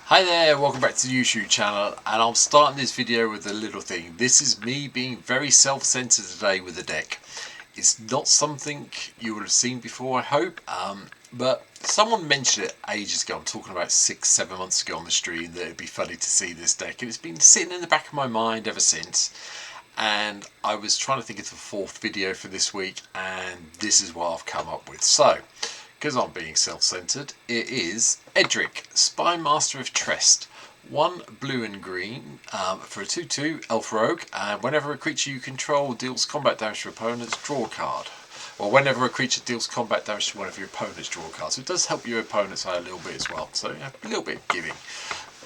Hi there, welcome back to the YouTube channel, and I'm starting this video with a little thing. This is me being very self-centered today with the deck. It's not something you would have seen before, I hope, but someone mentioned it ages ago. I'm talking about 6-7 months ago on the stream that it'd be funny to see this deck, and it's been sitting in the back of my mind ever since. And I was trying to think of the fourth video for this week, and this is what I've come up with. So, because I'm being self-centered, it is Edric, Spymaster of Trest. 1 blue and green for a 2/2 elf rogue, and whenever a creature you control deals combat damage to opponents, draw a card. Or whenever a creature deals combat damage to one of your opponents, draw a card. So it does help your opponents out a little bit as well. So yeah, a little bit of giving.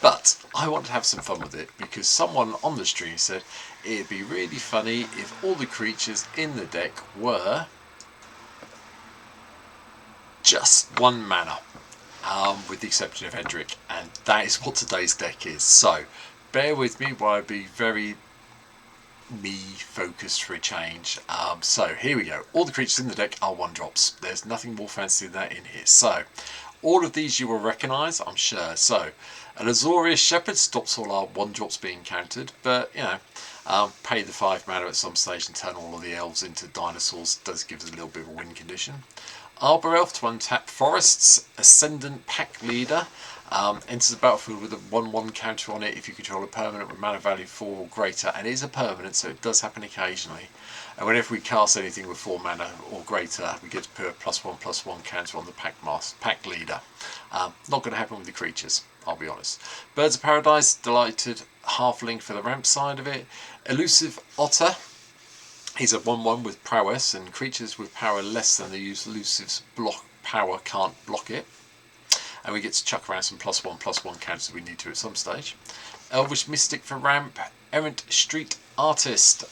But I want to have some fun with it because someone on the stream said it'd be really funny if all the creatures in the deck were just 1 mana, with the exception of Edric, and that is what today's deck is. So bear with me while I be very me focused for a change. So here we go. All the creatures in the deck are 1-drops. There's nothing more fancy than that in here. So all of these you will recognise, I'm sure. So an Azorius Shepherd stops all our 1-drops being countered, but you know, pay the 5 mana at some stage and turn all of the elves into dinosaurs does give us a little bit of a win condition. Arbor Elf to untap forests. Ascendant Pack Leader enters the battlefield with a 1/1 counter on it if you control a permanent with mana value 4 or greater, and it is a permanent, so it does happen occasionally. And whenever we cast anything with 4 mana or greater, we get to put a +1/+1 counter on the Pack Leader. Not going to happen with the creatures, I'll be honest. Birds of Paradise, delighted halfling for the ramp side of it. Elusive Otter. He's a 1/1 with prowess, and creatures with power less than the elusive's block power can't block it. And we get to chuck around some +1/+1 counters we need to at some stage. Elvish Mystic for ramp. Errant Street Artist.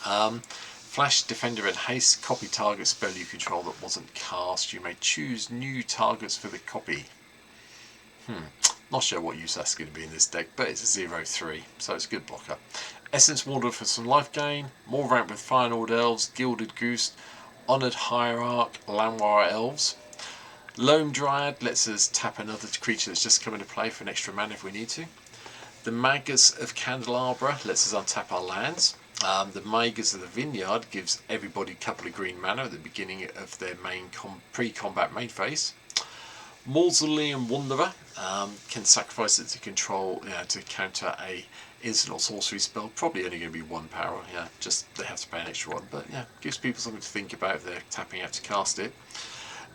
Flash, Defender and Haste. Copy target spell you control that wasn't cast. You may choose new targets for the copy. Not sure what use that's going to be in this deck, but it's a 0/3, so it's a good blocker. Essence Warder for some life gain. More ramp with Fire Lord Elves. Gilded Goose. Honoured Hierarch. Llanowar Elves. Loam Dryad lets us tap another creature that's just come into play for an extra mana if we need to. The Magus of Candelabra lets us untap our lands. The Magus of the Vineyard gives everybody a couple of green mana at the beginning of their main pre-combat main phase. Mausoleum Wanderer can sacrifice it to control, to counter a instant or sorcery spell. Probably only going to be 1 power. Just they have to pay an extra 1, but gives people something to think about if they're tapping out to cast it.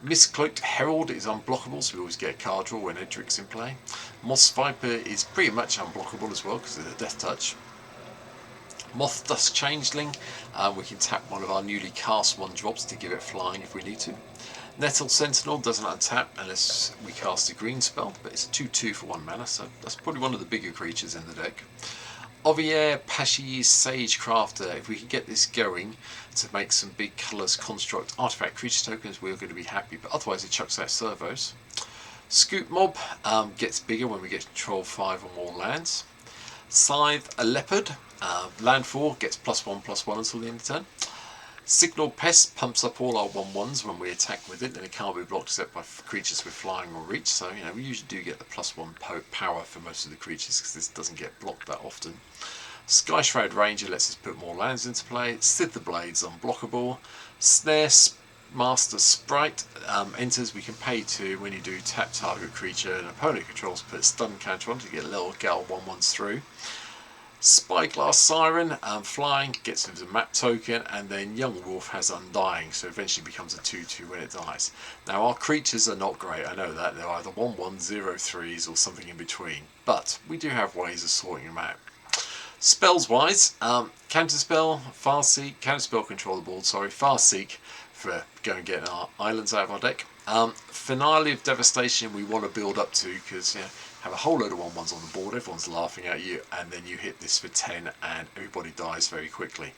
Mistcloaked Herald is unblockable, so we always get a card draw when Edric's in play. Moss Viper is pretty much unblockable as well because of the Death Touch. Moth Dust Changeling, we can tap one of our newly cast 1-drops to give it flying if we need to. Nettle Sentinel doesn't untap unless we cast a green spell, but it's a 2/2 for 1 mana, so that's probably one of the bigger creatures in the deck. Ovier Pashi's Sage Crafter. If we can get this going to make some big colours construct artifact creature tokens, we're going to be happy, but otherwise it chucks out servos. Scoop Mob gets bigger when we get to control 5 or more lands. Scythe a Leopard. Land 4 gets +1/+1 until the end of the turn. Signal Pest pumps up all our 1/1s when we attack with it, and it can't be blocked except by creatures with flying or reach, so we usually do get the +1 power for most of the creatures because this doesn't get blocked that often. Sky Shroud Ranger lets us put more lands into play. Scythe the Blade's unblockable. Snare Master Sprite enters. We can pay 2 when you do tap target creature and opponent controls, put a stun counter on to get a little 1/1s through. Spyglass Siren, flying, gets into the map token, and then Young Wolf has Undying, so eventually becomes a 2/2 when it dies. Now our creatures are not great, I know that, they're either 1/1, 0/3s or something in between, but we do have ways of sorting them out. Spells wise, Counterspell, Farseek, Counterspell control the board, Farseek for going and getting our islands out of our deck. Finale of Devastation we want to build up to because have a whole load of 1/1s on the board, everyone's laughing at you, and then you hit this for 10 and everybody dies very quickly.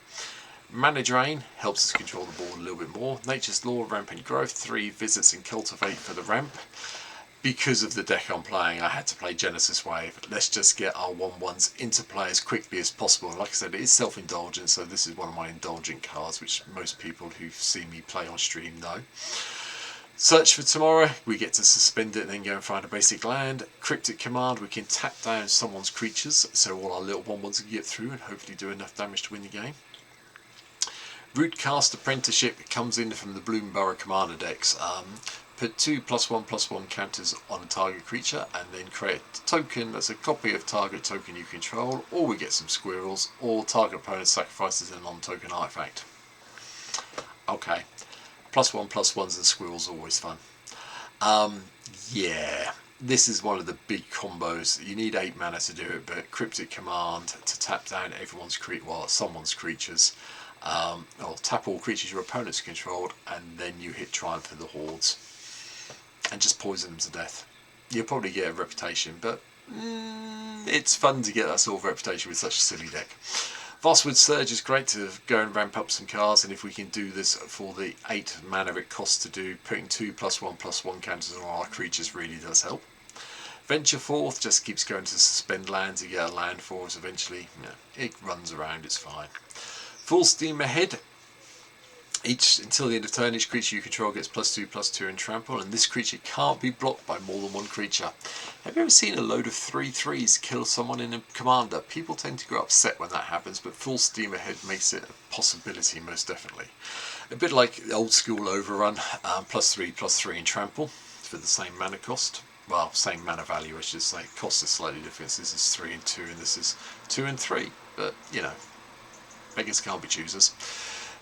Mana Drain helps us control the board a little bit more. Nature's Law, Ramp and Growth, 3 Visits and Cultivate for the ramp. Because of the deck I'm playing, I had to play Genesis Wave. Let's just get our 1/1s into play as quickly as possible. Like I said, it is self-indulgent, so this is one of my indulgent cards, which most people who see me play on stream know. Search for tomorrow, we get to suspend it and then go and find a basic land. Cryptic command, we can tap down someone's creatures, so all our little 1/1s can get through and hopefully do enough damage to win the game. Rootcast Apprenticeship comes in from the Bloomborough Commander decks. Put 2 +1/+1 counters on a target creature and then create a token that's a copy of target token you control, or we get some squirrels, or target opponent sacrifices a non-token artifact. Okay, +1/+1s and squirrels are always fun. Yeah, this is one of the big combos. You need 8 mana to do it, but Cryptic Command to tap down someone's creatures. Or tap all creatures your opponents controlled, and then you hit Triumph of the Hordes and just poison them to death. You'll probably get a reputation, but it's fun to get that sort of reputation with such a silly deck. Vastwood Surge is great to go and ramp up some cards, and if we can do this for the 8 mana it costs to do, putting 2 +1/+1 counters on our creatures really does help. Venture Forth just keeps going to suspend lands. You get a land for us eventually. It runs around, it's fine. Full Steam Ahead. Until the end of turn, each creature you control gets +2/+2 and trample, and this creature can't be blocked by more than one creature. Have you ever seen a load of 3/3s kill someone in a commander? People tend to get upset when that happens, but Full Steam Ahead makes it a possibility, most definitely. A bit like the old school Overrun, +3/+3 and trample for the same mana cost. Well, same mana value, I should say. Cost is slightly different. This is 3 and 2, and this is 2 and 3. But, beggars can't be choosers.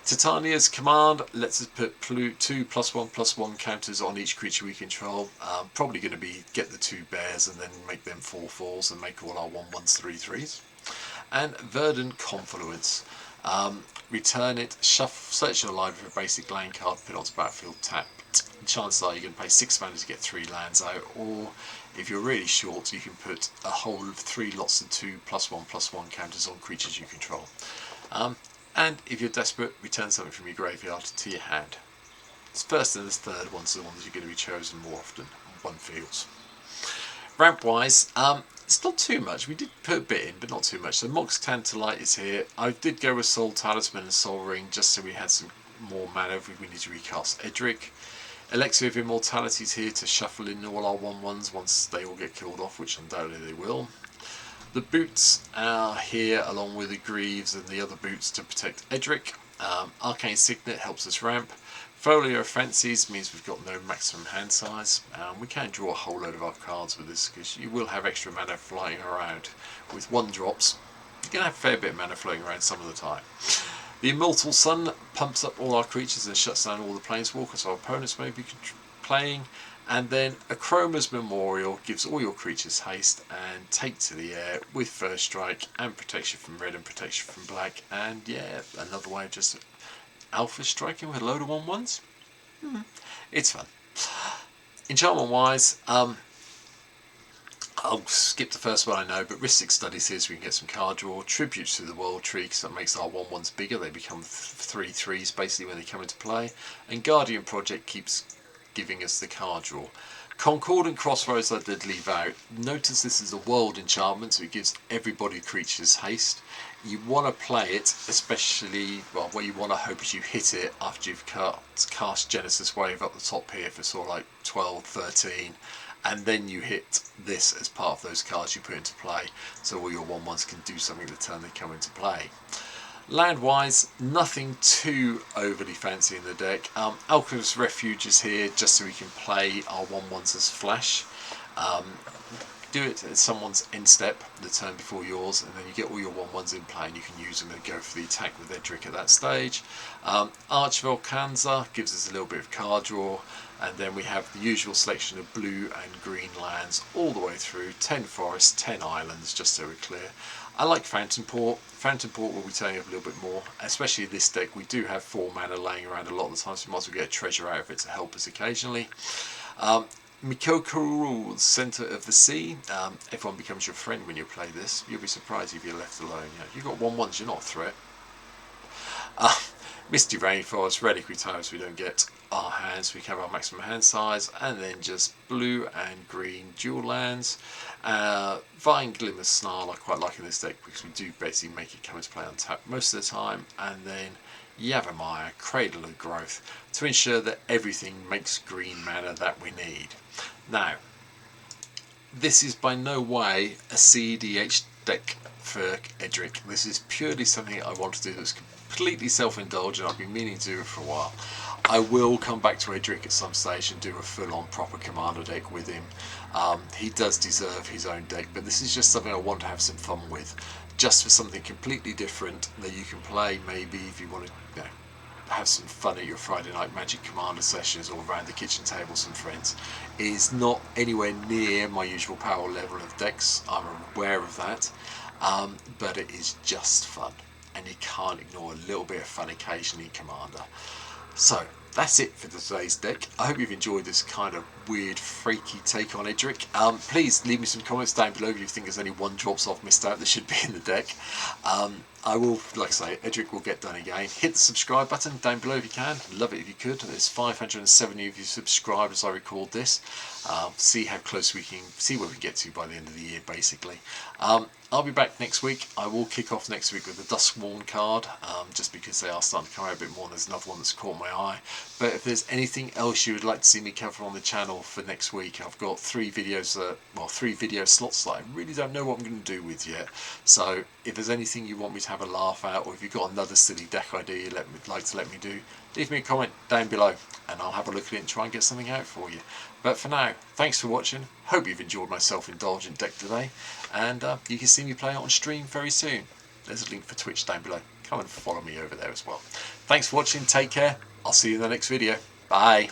Titania's Command lets us put 2 +1/+1 counters on each creature we control. Probably going to get the 2 bears and then make them 4/4s and make all our 1/1s 3/3s. And Verdant Confluence. Return it, search your library for a basic land card, put it onto battlefield tapped. Chances are you're going to pay 6 mana to get 3 lands out, or if you're really short, you can put a whole of 3 lots of 2 +1/+1 counters on creatures you control. And if you're desperate, return something from your graveyard to your hand. It's first and the third ones are the ones you're going to be chosen more often, one feels. Ramp wise, it's not too much. We did put a bit in, but not too much. So Mox Tantalite is here. I did go with Soul Talisman and Soul Ring just so we had some more mana if we need to recast Edric. Elixir of Immortality is here to shuffle in all our 1/1s once they all get killed off, which undoubtedly they will. The boots are here along with the greaves and the other boots to protect Edric. Arcane Signet helps us ramp. Folio of Fancies means we've got no maximum hand size. We can draw a whole load of our cards with this because you will have extra mana flying around. With 1-drops, you're going to have a fair bit of mana floating around some of the time. The Immortal Sun pumps up all our creatures and shuts down all the planeswalkers our opponents may be playing. And then Akroma's Memorial gives all your creatures haste and take to the air with first strike and protection from red and protection from black. And yeah, another way of just alpha striking with a load of 1/1s. It's fun. Enchantment wise, I'll skip the first one I know, but Ristic Studies here so we can get some card draw. Tributes to the World Tree because that makes our 1/1s bigger. They become 3/3s basically when they come into play. And Guardian Project keeps giving us the card draw. Concordant Crossroads I did leave out. Notice this is a world enchantment, so it gives everybody creatures haste. You want to play it, especially, well, what you want to hope is you hit it after you've cast Genesis Wave up the top here for sort of like 12, 13, and then you hit this as part of those cards you put into play, so all your 1/1s can do something the turn they come into play. Land wise, nothing too overly fancy in the deck. Alchemist's Refuge is here just so we can play our 1/1s as flash. Do it at someone's end step the turn before yours, and then you get all your 1/1s in play and you can use them and go for the attack with Edric at that stage. Arch Volcanza gives us a little bit of card draw, and then we have the usual selection of blue and green lands all the way through. 10 forests, 10 islands, just so we're clear. I like Fountain Port. Fountain Port will be turning up a little bit more, especially this deck. We do have 4 mana laying around a lot of the time, so we might as well get a treasure out of it to help us occasionally. Mikokuru's Centre of the Sea. Everyone becomes your friend when you play this. You'll be surprised if you're left alone. You've got 1/1s, you're not a threat. Misty Rainforest, Reliquary Tiles we don't get our hands, we can have our maximum hand size, and then just blue and green dual lands. Vine Glimmer Snarl I quite like in this deck because we do basically make it come into play on tap most of the time, and then Yavimaya, Cradle of Growth, to ensure that everything makes green mana that we need. Now, this is by no way a cEDH deck for Edric. This is purely something I want to do that's completely self-indulgent. I've been meaning to do it for a while. I will come back to Edric at some stage and do a full-on proper commander deck with him. He does deserve his own deck, but this is just something I want to have some fun with, just for something completely different that you can play maybe if you want to, have some fun at your Friday night Magic Commander sessions or around the kitchen table with some friends. It is not anywhere near my usual power level of decks, I'm aware of that, but it is just fun, and you can't ignore a little bit of fun occasionally in Commander. So that's it for today's deck. I hope you've enjoyed this kind of weird, freaky take on Edric. Please leave me some comments down below if you think there's any one drops I've missed out that should be in the deck. I will, like I say, Edric will get done again. Hit the subscribe button down below if you can. Love it if you could. There's 570 of you subscribed as I record this. See how close we can, see where we get to by the end of the year, basically. I'll be back next week. I will kick off next week with the Duskworn card, just because they are starting to come out a bit more. There's another one that's caught my eye. But if there's anything else you would like to see me cover on the channel for next week, I've got 3 videos, 3 video slots that I really don't know what I'm going to do with yet. So if there's anything you want me to have a laugh at, or if you've got another silly deck idea you'd like to let me do, leave me a comment down below and I'll have a look at it and try and get something out for you. But for now, thanks for watching. Hope you've enjoyed my self-indulgent deck today, and you can see me play it on stream very soon. There's a link for Twitch down below. Come and follow me over there as well. Thanks for watching. Take care. I'll see you in the next video. Bye.